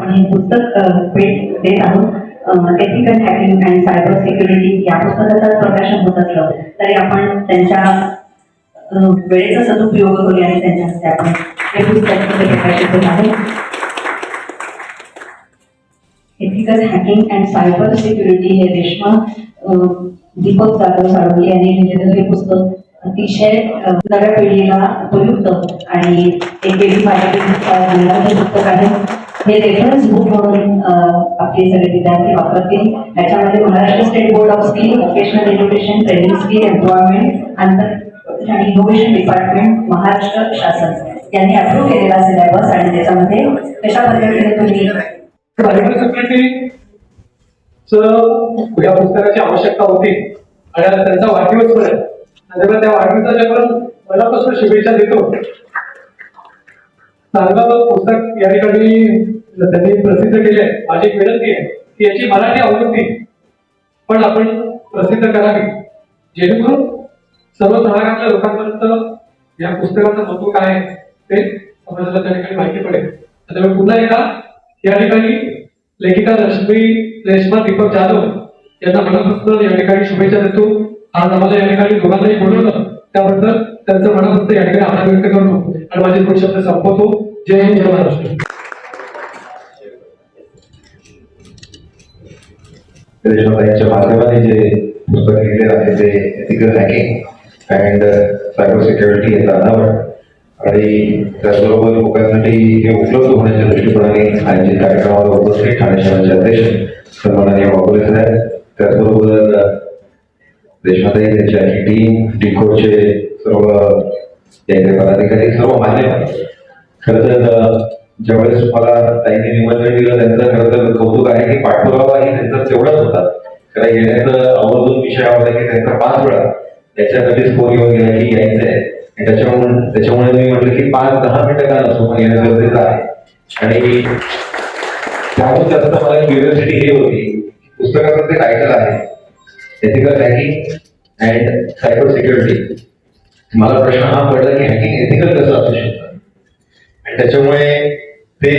आपण हे पुस्तक भेट देत आहोत। Ethical hacking and cyber security या पुस्तकाचं प्रकाशन होत असलं तरी आपण त्यांच्या वेळेचा सदुपयोग करूया आणि त्यांच्या हस्ते आपण हे पुस्तक प्रकाशित होत आहे। Ethical hacking and cyber security हे रेश्मा दीपक जाधव साळुंखे यांनी लिहिलेलं हे पुस्तक अतिशय नव्या पिढीला उपयुक्त आणि एक वेगळी माहिती देणारं पुस्तक आहे। हे रेफरन्स बुक म्हणून आपले सगळे विद्यार्थी वापरतील। त्याच्यामध्ये Maharashtra state board of skill vocational education training skill employment आणि इनोव्हेशन डिपार्टमेंट महाराष्ट्र शासन यांनी अप्रूव्ह केलेला सिलेबस आणि त्याच्यामध्ये कशा पद्धतीने तुम्ही सायबर सिक्युरिटीचं या पुस्तकाची आवश्यकता होती आणि त्यांचा वाढदिवस पण आहे। त्या वाढदिवसाच्या पण मनापासून शुभेच्छा देतो। चांगलं पुस्तक या ठिकाणी त्यांनी प्रसिद्ध केले। माझी एक विनंती आहे की याची मराठी आवृत्ती पण आपण प्रसिद्ध करावी, जेणेकरून सर्वसामान्य लोकांपर्यंत या पुस्तकाचं महत्व काय आहे ते समाजाला त्या ठिकाणी माहिती पडेल। त्यामुळे पुन्हा एकदा या ठिकाणी लेखिका रेश्मा दीपक जाधव यांना मनापासून या ठिकाणी शुभेच्छा देतो। आज आम्हाला या ठिकाणी दोघांनाही बोलवलं त्याबद्दल त्यांचं मनापासून या ठिकाणी आभार व्यक्त करतो आणि माझे दोन शब्द संपवतो। जय हिंद, जय महाराष्ट्र। रेश्माताईंच्या माध्यमाने जे पुस्तक लिहिलेलं आहे ते ethical hacking and cyber security या कारणावर आणि त्याचबरोबर लोकांसाठी हे उपलब्ध होण्याच्या दृष्टिकोनाने आयोजित कार्यक्रमाला उपस्थित ठाणे शहराचे अध्यक्ष सन्माननीय बाबुले साहेब, त्याचबरोबर रेश्माताई त्यांची आखी टीम, डिकोडचे सर्व पदाधिकारी, सर्व मान्यवर। खरं तर ज्यावेळेस मला ताईंनी निमंत्रण दिलं त्यांचं खरं तर कौतुक आहे की पाठपुरावाही त्यांचा तेवढाच होता। कारण येण्याचं आवर्जून विषय आवडला की त्यांचा 5 वेळा त्याच्यासाठीच फोन येऊन गेला की यायचं आहे। त्याच्यामुळे मी म्हटलं की 5-10 मिनिटं का नसो पण येणं गरजेचं आहे। आणि त्याहून जास्त मला क्युरिओसिटी ही होती पुस्तकाचं ते टायटल आहे ethical hacking and cyber security. मला प्रश्न हा पडला की हॅकिंग एथिकल कसं असू शकतं आणि त्याच्यामुळे ते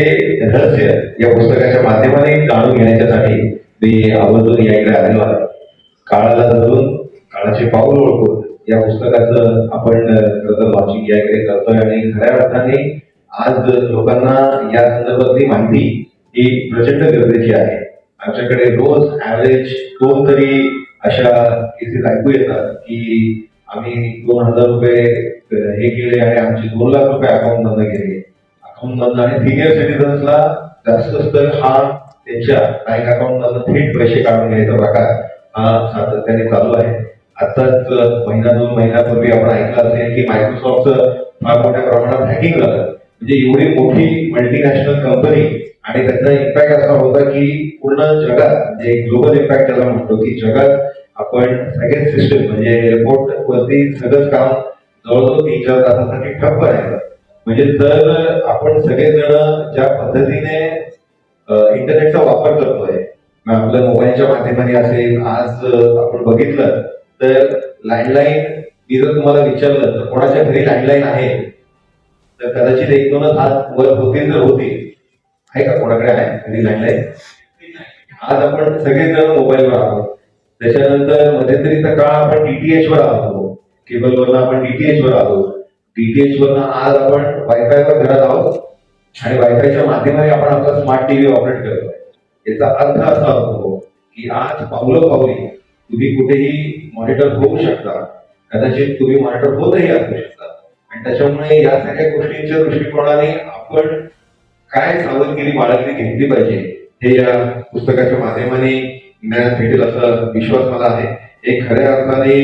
रहस्य या पुस्तकाच्या माध्यमाने जाणून घेण्याच्यासाठी मी आवर्जून या इकडे आलेलो आहे। काळाला धरून काळाचे पाऊल ओळखून या पुस्तकाचं आपण लॉन्चिंग या इकडे करतोय आणि खऱ्या अर्थाने आज लोकांना या संदर्भातली माहिती ही प्रचंड गरजेची आहे। आमच्याकडे रोज ऍव्हरेज 2 तरी अशा केसेस ऐकू येतात की आम्ही 2000 रुपये हे केले आणि आमचे 2 लाख रुपये अकाउंट मधून गेले। अकाउंट मधून आणि सिनियर सिटीजन्सला जास्त तर हा त्यांच्या बँक अकाउंट मधून थेट पैसे काढून घ्यायचा प्रकार हा सातत्याने चालू आहे। आताच 1-2 महिन्यापूर्वी आपण ऐकलं असेल की मायक्रोसॉफ्टचं फार मोठ्या प्रमाणात हॅकिंग झालं। म्हणजे एवढी मोठी मल्टीनॅशनल कंपनी आणि त्याचा इम्पॅक्ट असा होता की पूर्ण जगात म्हणजे ग्लोबल इम्पॅक्ट त्याला म्हणतो की जगात आपण सगळे सिस्टम म्हणजे एअरपोर्ट वरती सगळंच काम जवळजवळ 3-4 तासासाठी ठप्प राहिलं। म्हणजे जर आपण सगळेजण ज्या पद्धतीने इंटरनेटचा वापर करतोय आपल्या मोबाईलच्या माध्यमाने असेल, आज आपण बघितलं तर लँडलाईन मी जर तुम्हाला विचारलं तर कोणाच्या घरी लँडलाईन आहे तर कदाचित 1-2 हात वर होतील तर होतील। आहे का कोणाकडे आहे घरी लँडलाईन? आज आपण सगळेजण मोबाईलवर आहोत। त्याच्यानंतर मध्यंतरीचा काळ आपण डीटीएच वर आहोत, केबलवरनं आपण डीटीएच वर आहोत। डीटीएच वरनं आज आपण वायफायवर घरात आहोत आणि वायफायच्या माध्यमाने आपण आपला स्मार्ट टीव्ही ऑपरेट करतोय। याचा अर्थ असा होतो की आज पावलोपावली तुम्ही कुठेही मॉनिटर होऊ शकता, कदाचित तुम्ही मॉनिटर होतही असू शकता। आणि त्याच्यामुळे या सगळ्या गोष्टींच्या दृष्टिकोनाने आपण काय सावधगिरी बाळगली घेतली पाहिजे हे या पुस्तकाच्या माध्यमाने ज्ञान भेटेल असा विश्वास मला आहे। एक खऱ्या अर्थाने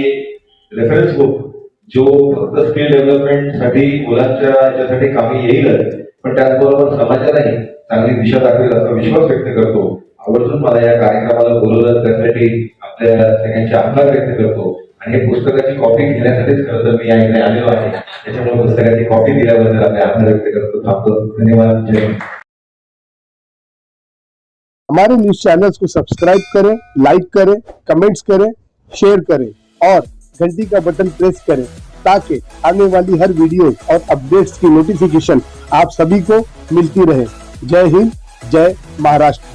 रेफरन्स बुक जो फक्त स्किल डेव्हलपमेंट साठी मुलांच्या याच्यासाठी कामी येईलच पण त्याचबरोबर समाजालाही चांगली दिशा दाखवेल असा विश्वास व्यक्त करतो। आवर्जून मला या कार्यक्रमाला बोलवलं त्यासाठी आपल्या सगळ्यांचे आभार व्यक्त करतो आणि हे पुस्तकाची कॉपी घेण्यासाठीच खरं तर मी या इकडे आलेलो आहे। त्याच्यामुळे पुस्तकाची कॉपी दिल्याबद्दल आपले आभार व्यक्त करतो। थांबतो। धन्यवाद। जय हिंद। हमारे न्यूज चैनल्स को सब्सक्राइब करें, लाइक करें, कमेंट्स करें, शेयर करें और घंटी का बटन प्रेस करें ताकि आने वाली हर वीडियो और अपडेट्स की नोटिफिकेशन आप सभी को मिलती रहे। जय हिंद, जय महाराष्ट्र।